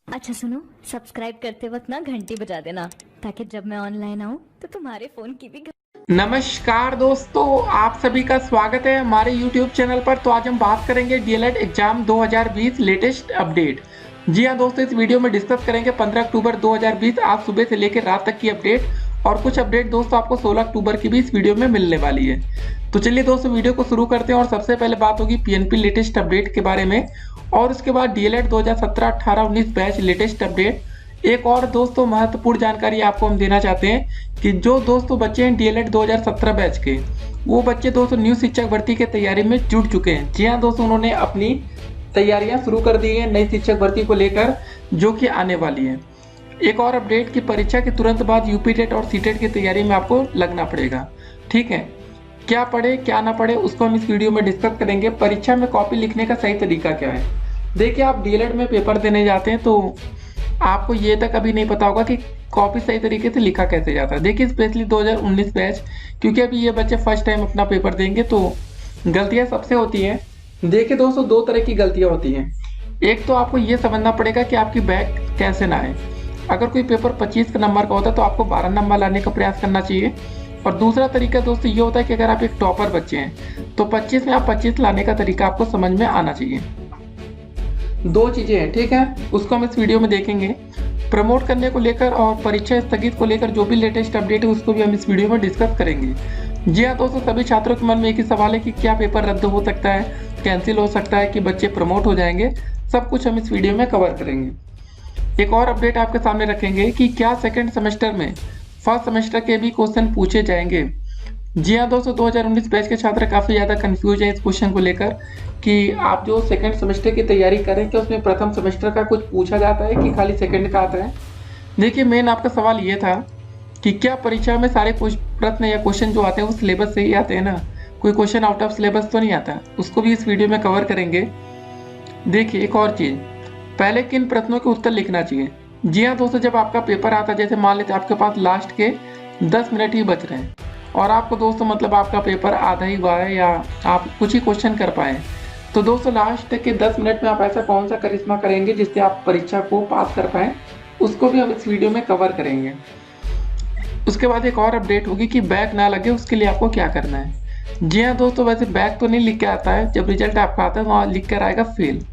अच्छा सुनो, सब्सक्राइब करते वक्त ना घंटी बजा देना ताकि जब मैं ऑनलाइन आऊँ तो तुम्हारे फोन की भी नमस्कार दोस्तों, आप सभी का स्वागत है हमारे YouTube चैनल पर। तो आज हम बात करेंगे डीएलएड एग्जाम 2020 लेटेस्ट अपडेट। जी हाँ दोस्तों, इस वीडियो में डिस्कस करेंगे 15 अक्टूबर 2020 आज सुबह से लेकर रात तक की अपडेट, और कुछ अपडेट दोस्तों आपको 16 अक्टूबर की भी इस वीडियो में मिलने वाली है। तो चलिए दोस्तों वीडियो को शुरू करते हैं। और सबसे पहले बात होगी पीएनपी लेटेस्ट अपडेट के बारे में, और उसके बाद डीएलएड 2017, 18, 19 बैच लेटेस्ट अपडेट। एक और दोस्तों महत्वपूर्ण जानकारी आपको हम देना चाहते हैं कि जो दोस्तों बच्चे हैं डीएलएड 2017 बैच के, वो बच्चे दोस्तों न्यू शिक्षक भर्ती की तैयारी में जुट चुके हैं। जी हाँ दोस्तों, उन्होंने अपनी तैयारियां शुरू कर दी हैं नई शिक्षक भर्ती को लेकर, जो कि आने वाली है। एक और अपडेट की परीक्षा के तुरंत बाद यूपी टेट और सीटेट की तैयारी में आपको लगना पड़ेगा। ठीक है, क्या पढ़े क्या ना पढ़े उसको हम इस वीडियो में डिस्कस करेंगे। परीक्षा में कॉपी लिखने का सही तरीका क्या है। देखिए, आप डीएलएड में पेपर देने जाते हैं तो आपको ये तक अभी नहीं पता होगा कि कॉपी सही तरीके से लिखा कैसे जाता है। देखिए, स्पेशली 2019 बैच, क्योंकि अभी ये बच्चे फर्स्ट टाइम अपना पेपर देंगे तो गलतियां सबसे होती हैं। देखिए दोस्तों, दो तरह की गलतियां होती हैं। एक तो आपको ये समझना पड़ेगा कि आपकी बैक कैसे ना आए। अगर कोई पेपर 25 का नंबर का होता है तो आपको 12 नंबर लाने का प्रयास करना चाहिए। और दूसरा तरीका दोस्तों ये होता है कि अगर आप एक टॉपर बच्चे हैं तो 25 में आप 25 लाने का तरीका आपको समझ में आना चाहिए। दो चीजें हैं, ठीक है, उसको हम इस वीडियो में देखेंगे। प्रमोट करने को लेकर और परीक्षा स्थगित को लेकर जो भी लेटेस्ट अपडेट है उसको भी हम इस वीडियो में डिस्कस करेंगे। जी हाँ दोस्तों, सभी छात्रों के मन में एक ही सवाल है कि क्या पेपर रद्द हो सकता है, कैंसिल हो सकता है, कि बच्चे प्रमोट हो जाएंगे। सब कुछ हम इस वीडियो में कवर करेंगे। एक और अपडेट आपके सामने रखेंगे कि क्या सेकेंड सेमेस्टर में फर्स्ट सेमेस्टर के भी क्वेश्चन पूछे जाएंगे। जी हाँ दोस्तों, 2019 बैच के छात्र काफ़ी ज़्यादा कंफ्यूज हैं इस क्वेश्चन को लेकर कि आप जो सेकंड सेमेस्टर की तैयारी करें क्या उसमें प्रथम सेमेस्टर का कुछ पूछा जाता है कि खाली सेकंड का आता है। देखिए, मेन आपका सवाल ये था कि क्या परीक्षा में सारे प्रश्न या क्वेश्चन जो आते हैं वो सिलेबस से ही आते हैं ना, कोई क्वेश्चन आउट ऑफ सिलेबस तो नहीं आता। उसको भी इस वीडियो में कवर करेंगे। देखिए, एक और चीज़, पहले किन प्रश्नों के उत्तर लिखना चाहिए। जी हाँ दोस्तों, जब आपका पेपर आता है, जैसे मान लेते आपके पास लास्ट के 10 मिनट ही बच रहे हैं और आपको दोस्तों मतलब आपका पेपर आधा ही हुआ है या आप कुछ ही क्वेश्चन कर पाए, तो दोस्तों लास्ट के 10 मिनट में आप ऐसा कौन सा करिश्मा करेंगे जिससे आप परीक्षा को पास कर पाएँ, उसको भी हम इस वीडियो में कवर करेंगे। उसके बाद एक और अपडेट होगी कि बैक ना लगे उसके लिए आपको क्या करना है। जी हाँ दोस्तों, वैसे बैक तो नहीं लिख के आता है, जब रिजल्ट आपका आता है वहाँ लिख कर आएगा फेल।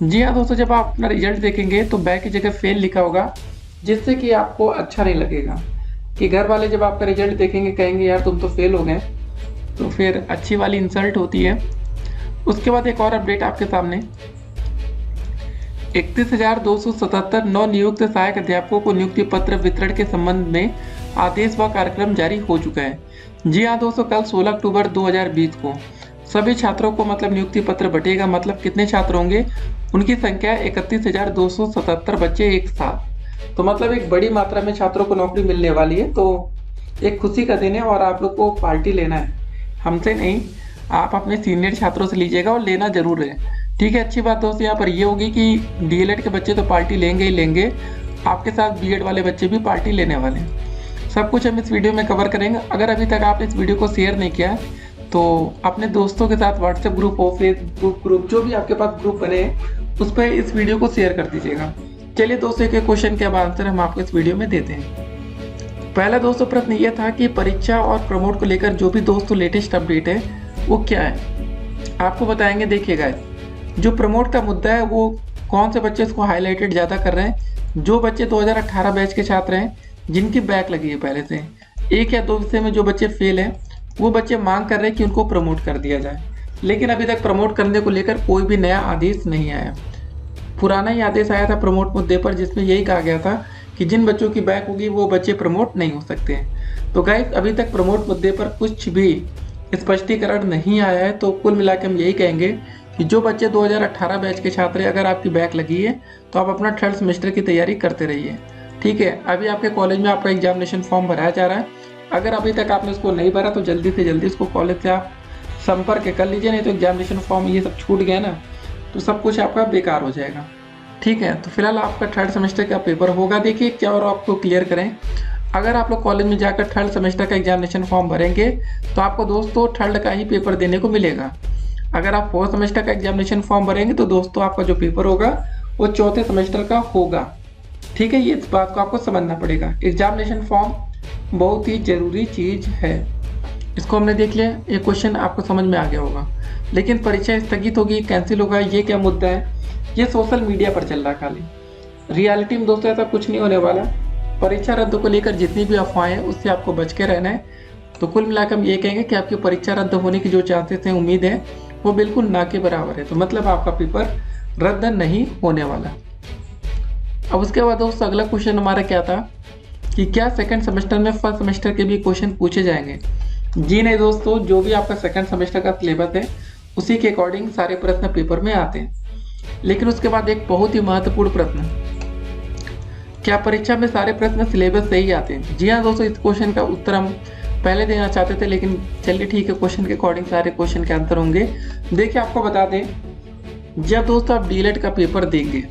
जी हाँ दोस्तों, जब आप अपना रिजल्ट देखेंगे तो बैक की जगह फेल लिखा होगा, जिससे कि आपको अच्छा नहीं लगेगा कि घर वाले जब आपका रिजल्ट देखेंगे कहेंगे यार तुम तो फेल हो गए, तो फिर अच्छी वाली इंसल्ट होती है। उसके बाद एक और अपडेट आपके सामने, 31,277 नव नियुक्त सहायक अध्यापकों को नियुक्ति पत्र वितरण के संबंध में आदेश व कार्यक्रम जारी हो चुका है। जी हाँ दोस्तों, कल 16 अक्टूबर 2020 को सभी छात्रों को मतलब नियुक्ति पत्र बटेगा। मतलब कितने छात्र होंगे, उनकी संख्या 31,277 बच्चे एक साथ। तो मतलब एक बड़ी मात्रा में छात्रों को नौकरी मिलने वाली है, तो एक खुशी का दिन है और आप लोग को पार्टी लेना है, हमसे नहीं, आप अपने सीनियर छात्रों से लीजिएगा और लेना जरूर है। ठीक है, अच्छी बात दोस्तों यहाँ पर ये होगी कि डीएलएड के बच्चे तो पार्टी लेंगे ही लेंगे, आपके साथ बीएड वाले बच्चे भी पार्टी लेने वाले हैं। सब कुछ हम इस वीडियो में कवर करेंगे। अगर अभी तक आपने इस वीडियो को शेयर नहीं किया तो अपने दोस्तों के साथ व्हाट्सएप ग्रुप हो, फेसबुक ग्रुप, जो भी आपके पास ग्रुप बने उस पर इस वीडियो को शेयर कर दीजिएगा। चलिए दोस्तों, एक क्वेश्चन के आंसर हम आपको इस वीडियो में देते हैं। पहला दोस्तों प्रश्न ये था कि परीक्षा और प्रमोट को लेकर जो भी दोस्तों लेटेस्ट अपडेट है वो क्या है, आपको बताएंगे। देखिएगा, जो प्रमोट का मुद्दा है वो कौन से बच्चे इसको हाईलाइटेड ज़्यादा कर रहे हैं। जो बच्चे 2018 बैच के छात्र हैं जिनकी बैक लगी है पहले से, एक या दो विषय में जो बच्चे फेल हैं, वो बच्चे मांग कर रहे हैं कि उनको प्रमोट कर दिया जाए। लेकिन अभी तक प्रमोट करने को लेकर कोई भी नया आदेश नहीं आया। पुराना ही आदेश आया था प्रमोट मुद्दे पर, जिसमें यही कहा गया था कि जिन बच्चों की बैक होगी वो बच्चे प्रमोट नहीं हो सकते हैं। तो गाइस, अभी तक प्रमोट मुद्दे पर कुछ भी स्पष्टीकरण नहीं आया है। तो कुल मिलाकर हम यही कहेंगे कि जो बच्चे 2018 बैच के छात्र हैं, अगर आपकी बैक लगी है तो आप अपना थर्ड सेमेस्टर की तैयारी करते रहिए। ठीक है, अभी आपके कॉलेज में आपका एग्जामिनेशन फॉर्म भराया जा रहा है। अगर अभी तक आपने उसको नहीं भरा तो जल्दी से जल्दी उसको कॉलेज से आप संपर्क कर लीजिए, नहीं तो एग्जामिनेशन फॉर्म ये सब छूट गया ना तो सब कुछ आपका बेकार हो जाएगा। ठीक है, तो फिलहाल आपका थर्ड सेमेस्टर का पेपर होगा। देखिए क्या और आपको क्लियर करें, अगर आप लोग कॉलेज में जाकर थर्ड सेमेस्टर का एग्जामिनेशन फॉर्म भरेंगे तो आपको दोस्तों थर्ड का ही पेपर देने को मिलेगा। अगर आप फोर्थ सेमेस्टर का एग्जामिनेशन फॉर्म भरेंगे तो दोस्तों आपका जो पेपर होगा वो चौथे सेमेस्टर का होगा। ठीक है, ये इस बात को आपको समझना पड़ेगा। एग्जामिनेशन फॉर्म बहुत ही जरूरी चीज है, इसको हमने देख लिया। ये क्वेश्चन आपको समझ में आ गया होगा। लेकिन परीक्षा स्थगित होगी, कैंसिल होगा, ये क्या मुद्दा है? ये सोशल मीडिया पर चल रहा है खाली। रियलिटी में दोस्तों ऐसा कुछ नहीं होने वाला। परीक्षा रद्द को लेकर जितनी भी अफवाहें हैं उससे आपको बच के रहना है। तो कुल मिलाकर हम ये कहेंगे कि आपकी परीक्षा रद्द होने की जो चांसेस हैं, उम्मीद है, वो बिल्कुल ना के बराबर है। तो मतलब आपका पेपर रद्द नहीं होने वाला। अब उसके बाद दोस्तों अगला क्वेश्चन हमारा क्या था कि क्या सेकंड सेमेस्टर में फर्स्ट सेमेस्टर के भी क्वेश्चन पूछे जाएंगे? जी नहीं दोस्तों, जो भी आपका सेकंड सेमेस्टर का सिलेबस है उसी के अकॉर्डिंग सारे प्रश्न पेपर में आते हैं। लेकिन उसके बाद एक बहुत ही महत्वपूर्ण प्रश्न, क्या परीक्षा में सारे प्रश्न सिलेबस से ही आते हैं? जी हाँ दोस्तों, इस क्वेश्चन का उत्तर हम पहले देना चाहते थे, लेकिन चलिए ठीक है, क्वेश्चन के अकॉर्डिंग सारे क्वेश्चन के आंसर होंगे। देखिए आपको बता दें, जब दोस्तों आप डीएलएड का पेपर देंगे,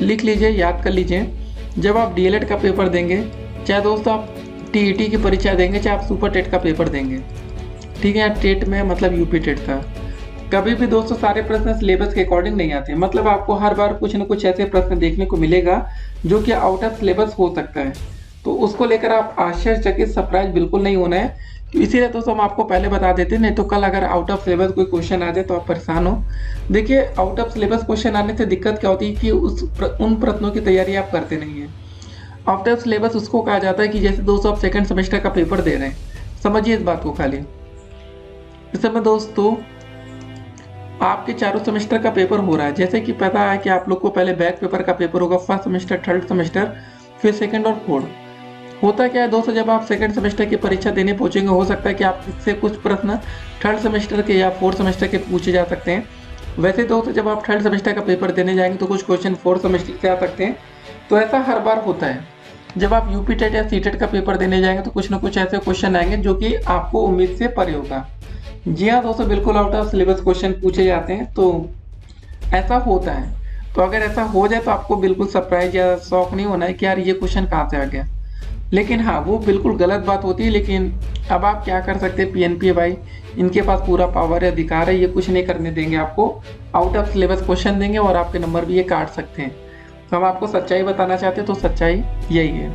लिख लीजिए, याद कर लीजिए, जब आप डीएलएड का पेपर देंगे, चाहे दोस्तों आप टीईटी की परीक्षा देंगे, चाहे आप सुपर टेट का पेपर देंगे, ठीक है, टेट में मतलब यूपी टेट का, कभी भी दोस्तों सारे प्रश्न सिलेबस के अकॉर्डिंग नहीं आते। मतलब आपको हर बार कुछ न कुछ ऐसे प्रश्न देखने को मिलेगा जो कि आउट ऑफ सिलेबस हो सकता है। तो उसको लेकर आप आश्चर्यचकित, सरप्राइज बिल्कुल नहीं होना है। इसीलिए दोस्तों हम आपको पहले बता देते हैं, नहीं तो कल अगर आउट ऑफ सिलेबस कोई क्वेश्चन आ जाए तो आप परेशान हो। देखिए आउट ऑफ सिलेबस क्वेश्चन आने से दिक्कत क्या होती है कि उन प्रश्नों की तैयारी आप करते नहीं है। आउट ऑफ सिलेबस उसको कहा जाता है कि जैसे दोस्तों आप सेकंड सेमेस्टर का पेपर दे रहे हैं, समझिए इस बात को खाली। इस समय दोस्तों आपके चारों सेमेस्टर का पेपर हो रहा है। जैसे कि पता है कि आप लोग को पहले बैक पेपर का पेपर होगा, फर्स्ट सेमेस्टर, थर्ड सेमेस्टर, फिर सेकंड और फोर्थ। होता क्या है दोस्तों, जब आप सेकंड सेमेस्टर की परीक्षा देने पहुंचेंगे, हो सकता है कि आपसे कुछ प्रश्न थर्ड सेमेस्टर के या फोर्थ सेमेस्टर के पूछे जा सकते हैं। वैसे दोस्तों जब आप थर्ड सेमेस्टर का पेपर देने जाएंगे तो कुछ क्वेश्चन फोर्थ सेमेस्टर से आ सकते हैं। तो ऐसा हर बार होता है। जब आप यूपी टेट या सीटेट का पेपर देने जाएंगे तो कुछ ना कुछ ऐसे क्वेश्चन आएंगे जो कि आपको उम्मीद से परे होगा। जी हाँ दोस्तों, बिल्कुल आउट ऑफ सिलेबस क्वेश्चन पूछे जाते हैं, तो ऐसा होता है। तो अगर ऐसा हो जाए तो आपको बिल्कुल सरप्राइज या शॉक नहीं होना है कि यार ये क्वेश्चन कहाँ से आ गया। लेकिन हाँ, वो बिल्कुल गलत बात होती है। लेकिन अब आप क्या कर सकते हैं, पीएनपी भाई इनके पास पूरा पावर है, अधिकार है, ये कुछ नहीं करने देंगे आपको। आउट ऑफ सिलेबस क्वेश्चन देंगे और आपके नंबर भी ये काट सकते हैं। तो हम आपको सच्चाई बताना चाहते हैं, तो सच्चाई यही है।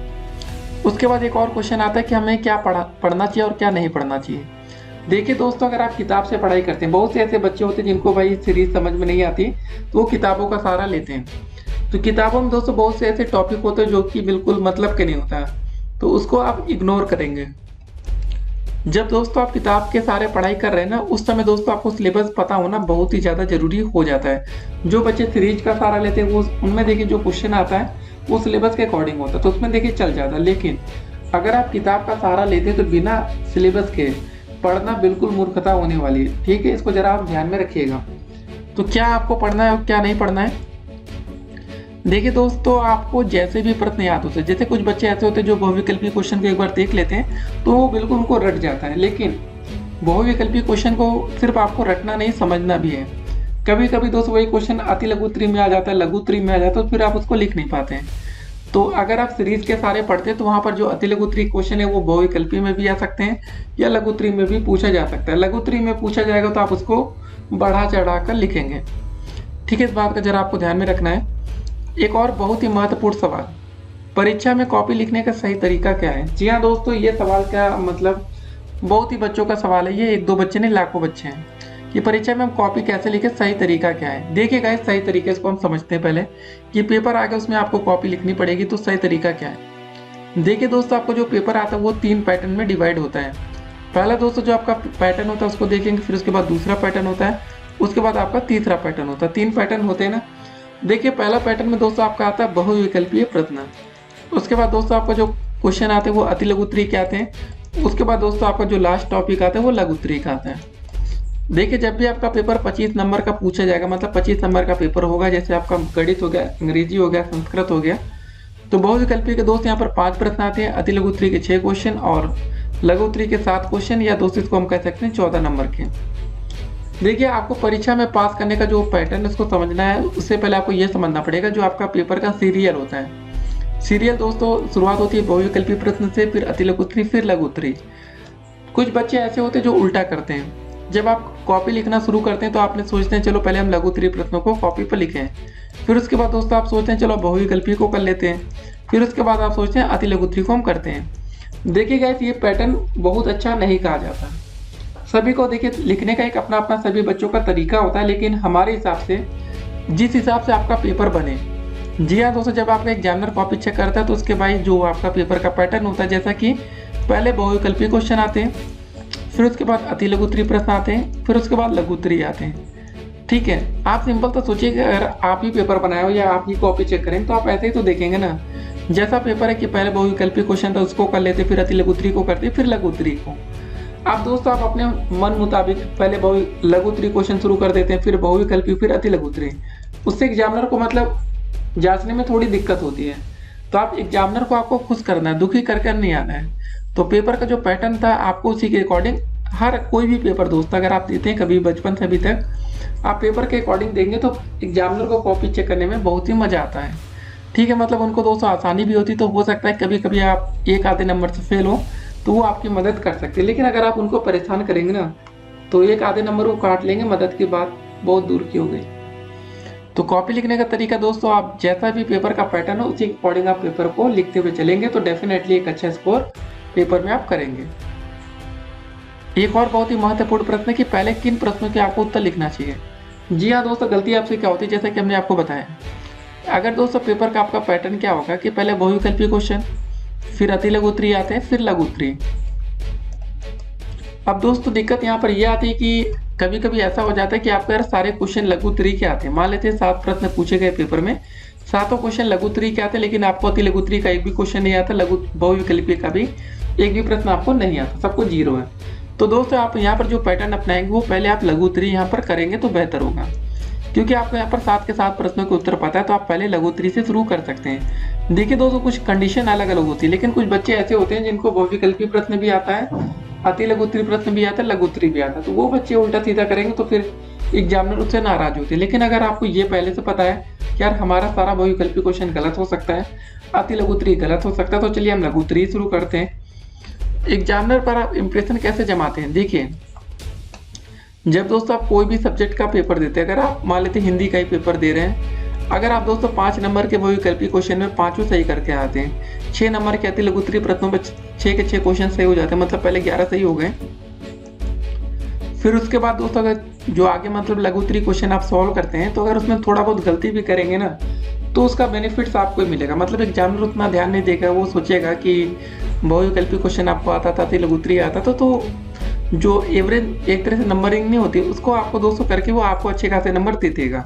उसके बाद एक और क्वेश्चन आता है कि हमें क्या पढ़ना चाहिए और क्या नहीं पढ़ना चाहिए। देखिए दोस्तों, अगर आप किताब से पढ़ाई करते हैं, बहुत से ऐसे बच्चे होते हैं जिनको भाई सीरीज समझ में नहीं आती, तो वो किताबों का सहारा लेते हैं। तो किताबों में दोस्तों बहुत से ऐसे टॉपिक होते हैं जो कि बिल्कुल मतलब के नहीं होता, तो उसको आप इग्नोर करेंगे। जब दोस्तों आप किताब के सारे पढ़ाई कर रहे हैं ना, उस समय दोस्तों आपको सिलेबस पता होना बहुत ही ज़्यादा जरूरी हो जाता है। जो बच्चे सीरीज का सहारा लेते हैं वो उनमें देखिए जो क्वेश्चन आता है वो सिलेबस के अकॉर्डिंग होता है, तो उसमें देखिए चल जाता है। लेकिन अगर आप किताब का सहारा लेते हैं तो बिना सिलेबस के पढ़ना बिल्कुल मूर्खता होने वाली है। ठीक है, इसको जरा आप ध्यान में रखिएगा। तो क्या आपको पढ़ना है और क्या नहीं पढ़ना है। देखिए दोस्तों, आपको जैसे भी प्रश्न याद होते हैं, जैसे कुछ बच्चे ऐसे होते हैं जो बहुविकल्पी क्वेश्चन को एक बार देख लेते हैं तो वो बिल्कुल उनको रट जाता है। लेकिन बहुविकल्पी क्वेश्चन को सिर्फ आपको रटना नहीं, समझना भी है। कभी कभी दोस्तों वही क्वेश्चन अति लघुत्तरी में आ जाता है, लघुत्तरी में आ जाता है, तो फिर आप उसको लिख नहीं पाते हैं। तो अगर आप सीरीज के सारे पढ़ते हैं तो वहाँ पर जो अति लघुत्तरी क्वेश्चन है वो बहुविकल्पी में भी आ सकते हैं या लघुत्तरी में भी पूछा जा सकता है। लघुत्तरी में पूछा जाएगा तो आप उसको बढ़ा चढ़ा कर लिखेंगे। ठीक है, इस बात का जरा आपको ध्यान में रखना है। एक और बहुत ही महत्वपूर्ण सवाल, परीक्षा में कॉपी लिखने का सही तरीका क्या है। जी हाँ दोस्तों, ये सवाल का मतलब बहुत ही बच्चों का सवाल है। ये एक दो बच्चे नहीं, लाखों बच्चे हैं कि परीक्षा में हम कॉपी कैसे लिखे, सही तरीका क्या है। देखिए गाइस, सही तरीके से हम समझते हैं पहले कि पेपर आ गया, उसमें आपको कॉपी लिखनी पड़ेगी, तो सही तरीका क्या है। देखिए दोस्तों, आपको जो पेपर आता है वो 3 पैटर्न में डिवाइड होता है। पहला दोस्तों जो आपका पैटर्न होता है उसको देखेंगे, फिर उसके बाद दूसरा पैटर्न होता है, उसके बाद आपका तीसरा पैटर्न होता है। 3 पैटर्न होते हैं ना। देखिए पहला पैटर्न में दोस्तों आपका आता है बहुविकल्पीय प्रश्न। उसके बाद दोस्तों आपका जो क्वेश्चन आते हैं वो अति लघुत्तरी के आते हैं। उसके बाद दोस्तों आपका जो लास्ट टॉपिक आता है वो लघुत्तरी का आता है। देखिए जब भी आपका पेपर 25 नंबर का पूछा जाएगा, मतलब 25 नंबर का पेपर होगा, जैसे आपका गणित हो गया, अंग्रेजी हो गया, संस्कृत हो गया, तो बहुविकल्पी के दोस्त यहाँ पर 5 प्रश्न आते हैं, अति लघुत्तरी के 6 क्वेश्चन और लघुत्तरी के 7 क्वेश्चन, या दोस्तों इसको हम कह सकते हैं 14 नंबर के। देखिए आपको परीक्षा में पास करने का जो पैटर्न है उसको समझना है। उससे पहले आपको यह समझना पड़ेगा जो आपका पेपर का सीरियल होता है। सीरियल दोस्तों शुरुआत होती है बहुविकल्पी प्रश्न से, फिर अति लघुत्तरी, फिर लघुत्तरी। कुछ बच्चे ऐसे होते हैं जो उल्टा करते हैं। जब आप कॉपी लिखना शुरू करते हैं तो आपने सोचते हैं चलो पहले हम लघुत्तरी प्रश्नों को कॉपी पर लिखें, फिर उसके बाद दोस्तों आप सोचते हैं चलो बहुविकल्पी को कर लेते हैं। फिर उसके बाद आप सोचते हैं अति लघुत्तरी को हम करते हैं। देखिए गाइस, ये पैटर्न बहुत अच्छा नहीं कहा जाता। सभी को देखिए लिखने का एक अपना अपना सभी बच्चों का तरीका होता है, लेकिन हमारे हिसाब से जिस हिसाब से आपका पेपर बने। जी हाँ दोस्तों, जब आपका एग्जामिनर कॉपी चेक करता है तो उसके बाद जो आपका पेपर का पैटर्न होता है, जैसा कि पहले बहुविकल्पी क्वेश्चन आते हैं, फिर उसके बाद अति लघुत्तरी प्रश्न आते हैं, फिर उसके बाद लघुत्तरी आते हैं। ठीक है, आप सिंपल तो सोचिए कि अगर आप ही पेपर बनाए हो या आप ही कॉपी चेक करें तो आप ऐसे ही तो देखेंगे ना। जैसा पेपर है कि पहले बहुविकल्पी क्वेश्चन था उसको कर लेते, फिर अति लघुत्तरी को करते, फिर लघुत्तरी को। आप दोस्तों आप अपने मन मुताबिक पहले लघुत्तरी क्वेश्चन शुरू कर देते हैं, फिर बहुविकल्पी, फिर अति लघुत्तरी। उससे एग्जामिनर को मतलब जांचने में थोड़ी दिक्कत होती है। तो आप एग्जामिनर को आपको खुश करना है, दुखी कर नहीं आना है। तो पेपर का जो पैटर्न था आपको उसी के अकॉर्डिंग, हर कोई भी पेपर दोस्त अगर आप देते हैं कभी बचपन से अभी तक, आप पेपर के अकॉर्डिंग देंगे तो एग्जामिनर को कॉपी चेक करने में बहुत ही मजा आता है। ठीक है, मतलब उनको दोस्तों आसानी भी होती, तो हो सकता है कभी कभी आप एक आधे नंबर से फेल हो तो वो आपकी मदद कर सकते हैं। लेकिन अगर आप उनको परेशान करेंगे ना तो एक आधे नंबर वो काट लेंगे, मदद की बात बहुत दूर की हो गई। तो कॉपी लिखने का तरीका दोस्तों, आप जैसा भी पेपर का पैटर्न हो उसी के अकॉर्डिंग आप पेपर को लिखते हुए चलेंगे तो डेफिनेटली एक अच्छा स्कोर पेपर में आप करेंगे। एक और बहुत ही महत्वपूर्ण प्रश्न है कि पहले किन प्रश्नों के आपको उत्तर लिखना चाहिए। जी हाँ दोस्तों, गलती आपसे क्या होती है, जैसा कि हमने आपको बताया। अगर दोस्तों पेपर का आपका पैटर्न क्या होगा कि पहले बहुविकल्पी क्वेश्चन, फिर अति लघुत्तरी आते हैं, फिर लघुत्तरी। अब दोस्तों दिक्कत यहाँ पर यह आती है कि कभी कभी ऐसा हो जाता है कि आपके यार सारे क्वेश्चन लघुत्तरी के आते हैं। मान लेते हैं 7 प्रश्न पूछे गए पेपर में, 7 क्वेश्चन लघुत्तरी के आते हैं, लेकिन आपको अति लघुत्तरी का एक भी क्वेश्चन नहीं आता, बहुविकल्पी का भी एक भी प्रश्न आपको नहीं आता, सबको 0 है। तो दोस्तों आप यहाँ पर जो पैटर्न अपनाएंगे वो पहले आप लघुत्तरी यहाँ पर करेंगे तो बेहतर होगा, क्योंकि आपको यहाँ पर 7 के 7 प्रश्नों के उत्तर पता है तो आप पहले लघुत्तरी से शुरू कर सकते हैं। देखिए दोस्तों, कुछ कंडीशन अलग अलग होती है, लेकिन कुछ बच्चे ऐसे होते हैं जिनको बहुविकल्पी प्रश्न भी आता है, अति लघुत्तरी प्रश्न भी आता है, लघुत्तरी भी आता है, तो वो बच्चे उल्टा सीधा करेंगे तो फिर एग्जामिनर उससे नाराज होते हैं। लेकिन अगर आपको ये पहले से पता है कि यार हमारा सारा बहुविकल्पी क्वेश्चन गलत हो सकता है, अति लघुत्तरी गलत हो सकता है, तो चलिए हम लघुत्तरी शुरू करते हैं। एग्जामिनर पर आप इंप्रेशन कैसे जमाते हैं, देखिए जब दोस्तों आप कोई भी सब्जेक्ट का पेपर देते हैं, अगर आप मान लेते हैं हिंदी का ही पेपर दे रहे हैं, अगर आप दोस्तों 5 नंबर के बहुविकल्पी क्वेश्चन में 5 सही करके आते हैं, 6 नंबर के अति लघुत्तरी प्रश्नों में 6 के 6 क्वेश्चन सही हो जाते हैं, मतलब पहले 11 सही हो गए। फिर उसके बाद दोस्तों अगर जो आगे मतलब लघुत्तरी क्वेश्चन आप सॉल्व करते हैं तो अगर उसमें थोड़ा बहुत गलती भी करेंगे ना तो उसका बेनिफिट्स आपको ही मिलेगा। मतलब एग्जामिनर उतना ध्यान नहीं देगा, वो सोचेगा कि बहुविकल्पी क्वेश्चन आपको आता था, अति लघुत्तरी आता था, तो जो एवरेज एक तरह से नंबरिंग नहीं होती उसको आपको दोस्तों करके वो आपको अच्छे खासे नंबर दे देगा।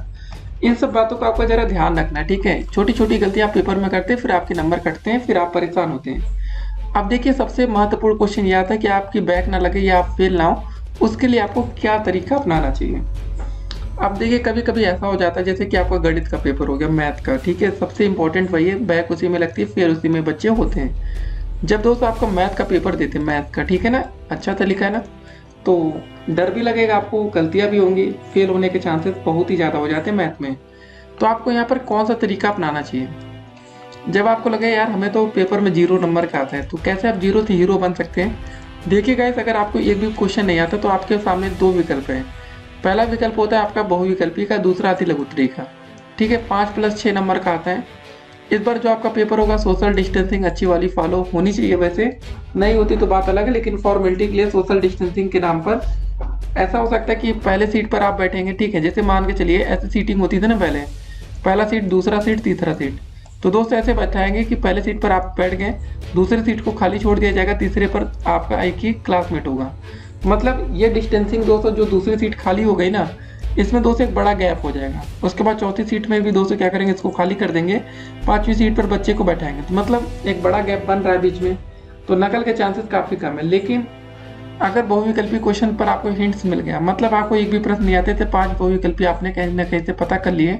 इन सब बातों का आपको जरा ध्यान रखना है, ठीक है। छोटी छोटी गलतियां आप पेपर में करते हैं, फिर आपके नंबर कटते हैं, फिर आप परेशान होते हैं। अब देखिए सबसे महत्वपूर्ण क्वेश्चन यह आता है कि आपकी बैक ना लगे या आप फेल ना हो, उसके लिए आपको क्या तरीका अपनाना चाहिए। अब देखिए कभी कभी ऐसा हो जाता है जैसे कि आपका गणित का पेपर हो गया, मैथ का, ठीक है, सबसे इंपॉर्टेंट वही है, बैक उसी में लगती है, फेल उसी में बच्चे होते हैं। जब दोस्तों आपका मैथ का पेपर देते हैं, मैथ का, ठीक है ना, अच्छा तरीका है ना, तो डर भी लगेगा आपको, गलतियां भी होंगी, फेल होने के चांसेस बहुत ही ज़्यादा हो जाते हैं मैथ में। तो आपको यहाँ पर कौन सा तरीका अपनाना चाहिए। जब आपको लगे यार हमें तो पेपर में 0 नंबर का आता है, तो कैसे आप 0 से हीरो बन सकते हैं। देखिए गाइस, अगर आपको एक भी क्वेश्चन नहीं आता तो आपके सामने 2 विकल्प हैं। पहला विकल्प होता है आपका बहुविकल्पी का, दूसरा अति लघुत्तरी का, ठीक है, 5 + 6 नंबर का आता है। इस बार जो आपका पेपर होगा सोशल डिस्टेंसिंग अच्छी वाली फॉलो होनी चाहिए, वैसे नहीं होती तो बात अलग है, लेकिन फॉर्मेलिटी के लिए सोशल डिस्टेंसिंग के नाम पर ऐसा हो सकता है कि पहले सीट पर आप बैठेंगे, ठीक है, जैसे मान के चलिए ऐसे सीटिंग होती थी ना, पहला सीट, दूसरा सीट, तीसरा सीट, तो दोस्तों ऐसे बैठाएंगे कि पहले सीट पर आप बैठ गए, दूसरे सीट को खाली छोड़ दिया जाएगा, तीसरे पर आपका एक ही क्लासमेट होगा। मतलब ये डिस्टेंसिंग दोस्तों, जो दूसरी सीट खाली हो गई ना, इसमें दोस्तों एक बड़ा गैप हो जाएगा। उसके बाद चौथी सीट में भी दोस्तों क्या करेंगे, इसको खाली कर देंगे, 5वीं सीट पर बच्चे को बैठाएंगे, तो मतलब एक बड़ा गैप बन रहा है बीच में, तो नकल के चांसेस काफ़ी कम है। लेकिन अगर बहुविकल्पी क्वेश्चन पर आपको हिंट्स मिल गया, मतलब आपको एक भी प्रश्न नहीं आते थे, 5 बहुविकल्पी आपने कहीं ना कहीं से पता कर लिए,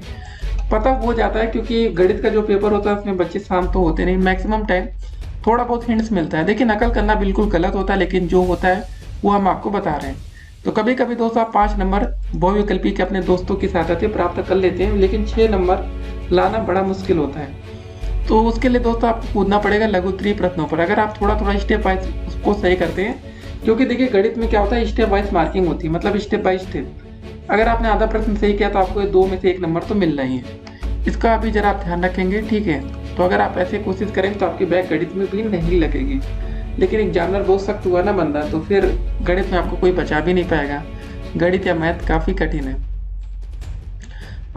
पता हो जाता है, क्योंकि गणित का जो पेपर होता है उसमें बच्चे शांत तो होते नहीं, मैक्सिमम टाइम थोड़ा बहुत हिंट्स मिलता है। देखिए नकल करना बिल्कुल गलत होता है, लेकिन जो होता है वो हम आपको बता रहे हैं। तो कभी कभी दोस्तों आप 5 नंबर बहुविकल्पी के अपने दोस्तों की सहायता से प्राप्त कर लेते हैं, लेकिन 6 नंबर लाना बड़ा मुश्किल होता है। तो उसके लिए दोस्तों आपको कूदना पड़ेगा लघुत्तरी प्रश्नों पर। अगर आप थोड़ा थोड़ा स्टेप वाइज उसको सही करते हैं, क्योंकि देखिए गणित में क्या होता है, स्टेप वाइज मार्किंग होती है, मतलब स्टेप बाय स्टेप। अगर आपने आधा प्रश्न सही किया तो आपको 2 में से 1 नंबर तो मिलना ही है। इसका अभी जरा आप ध्यान रखेंगे, ठीक है। तो अगर आप ऐसे कोशिश करेंगे तो आपकी बैक गणित में भी नहीं लगेगी। लेकिन एग्जामिनर बहुत सख्त हुआ ना बंदा, तो फिर गणित में आपको कोई बचा भी नहीं पाएगा। गणित या मैथ काफ़ी कठिन है।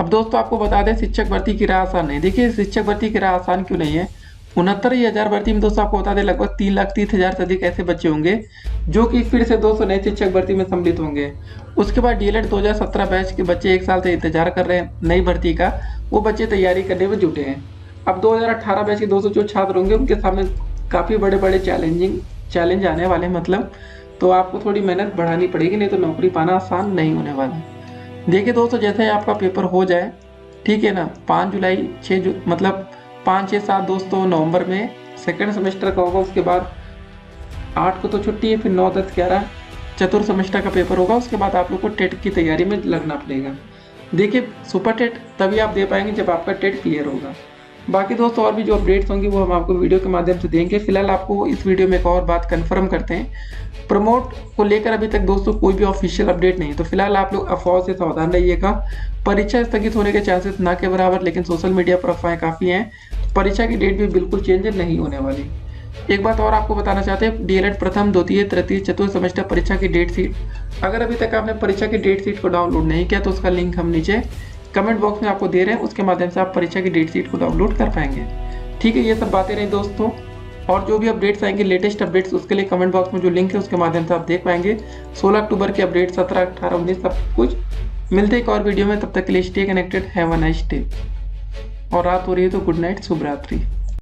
अब दोस्तों आपको बता दें शिक्षक भर्ती की राह आसान नहीं। देखिए शिक्षक भर्ती की राह आसान क्यों नहीं है। 69,000 भर्ती में दोस्तों आपको बता दें लगभग 3,30,000 से अधिक ऐसे बच्चे होंगे जो कि फिर से 200 नए शिक्षक भर्ती में सम्मिलित होंगे। उसके बाद डीएलएड 2017 बैच के बच्चे 1 साल से इंतजार कर रहे हैं नई भर्ती का, वो बच्चे तैयारी करने में जुटे हैं। अब 2018 बैच के 200 जो छात्र होंगे उनके सामने काफ़ी बड़े बड़े चैलेंज आने वाले हैं, मतलब तो आपको थोड़ी मेहनत बढ़ानी पड़ेगी, नहीं तो नौकरी पाना आसान नहीं होने वाला। देखिए दोस्तों जैसे आपका पेपर हो जाए, ठीक है ना, 5 जुलाई 5, 6, 7 दोस्तों नवंबर में सेकेंड सेमेस्टर का होगा। उसके बाद 8 को तो छुट्टी है, फिर 9, 10, 11 चतुर्थ सेमेस्टर का पेपर होगा। उसके बाद आप लोग को टेट की तैयारी में लगना पड़ेगा। देखिए सुपर टेट तभी आप दे पाएंगे जब आपका टेट क्लियर होगा। बाकी दोस्तों और भी जो अपडेट्स होंगी वो हम आपको वीडियो के माध्यम से देंगे। फिलहाल आपको इस वीडियो में एक और बात कंफर्म करते हैं, प्रमोट को लेकर अभी तक दोस्तों कोई भी ऑफिशियल अपडेट नहीं। तो फिलहाल आप लोग अफवाह से सावधान रहिएगा। परीक्षा स्थगित होने के चांसेस ना के बराबर, लेकिन सोशल मीडिया पर अफवाहें काफ़ी हैं। परीक्षा की डेट भी बिल्कुल चेंज नहीं होने वाली। एक बात और आपको बताना चाहते हैं, डीएलएड प्रथम, द्वितीय, तृतीय, चतुर्थ सेमेस्टर परीक्षा की डेट शीट, अगर अभी तक आपने परीक्षा की डेट शीट को डाउनलोड नहीं किया तो उसका लिंक हम नीचे कमेंट बॉक्स में आपको दे रहे हैं, उसके माध्यम से आप परीक्षा की डेट शीट को डाउनलोड कर पाएंगे। ठीक है, ये सब बातें रही दोस्तों, और जो भी अपडेट्स आएंगे लेटेस्ट अपडेट्स उसके लिए कमेंट बॉक्स में जो लिंक है उसके माध्यम से आप देख पाएंगे। 16 अक्टूबर के अपडेट, 17, 18, 19 सब कुछ मिलते एक और वीडियो में। तब तक के लिए stay connected, have a nice day. और रात हो रही है तो गुड नाइट, शुभ रात्रि।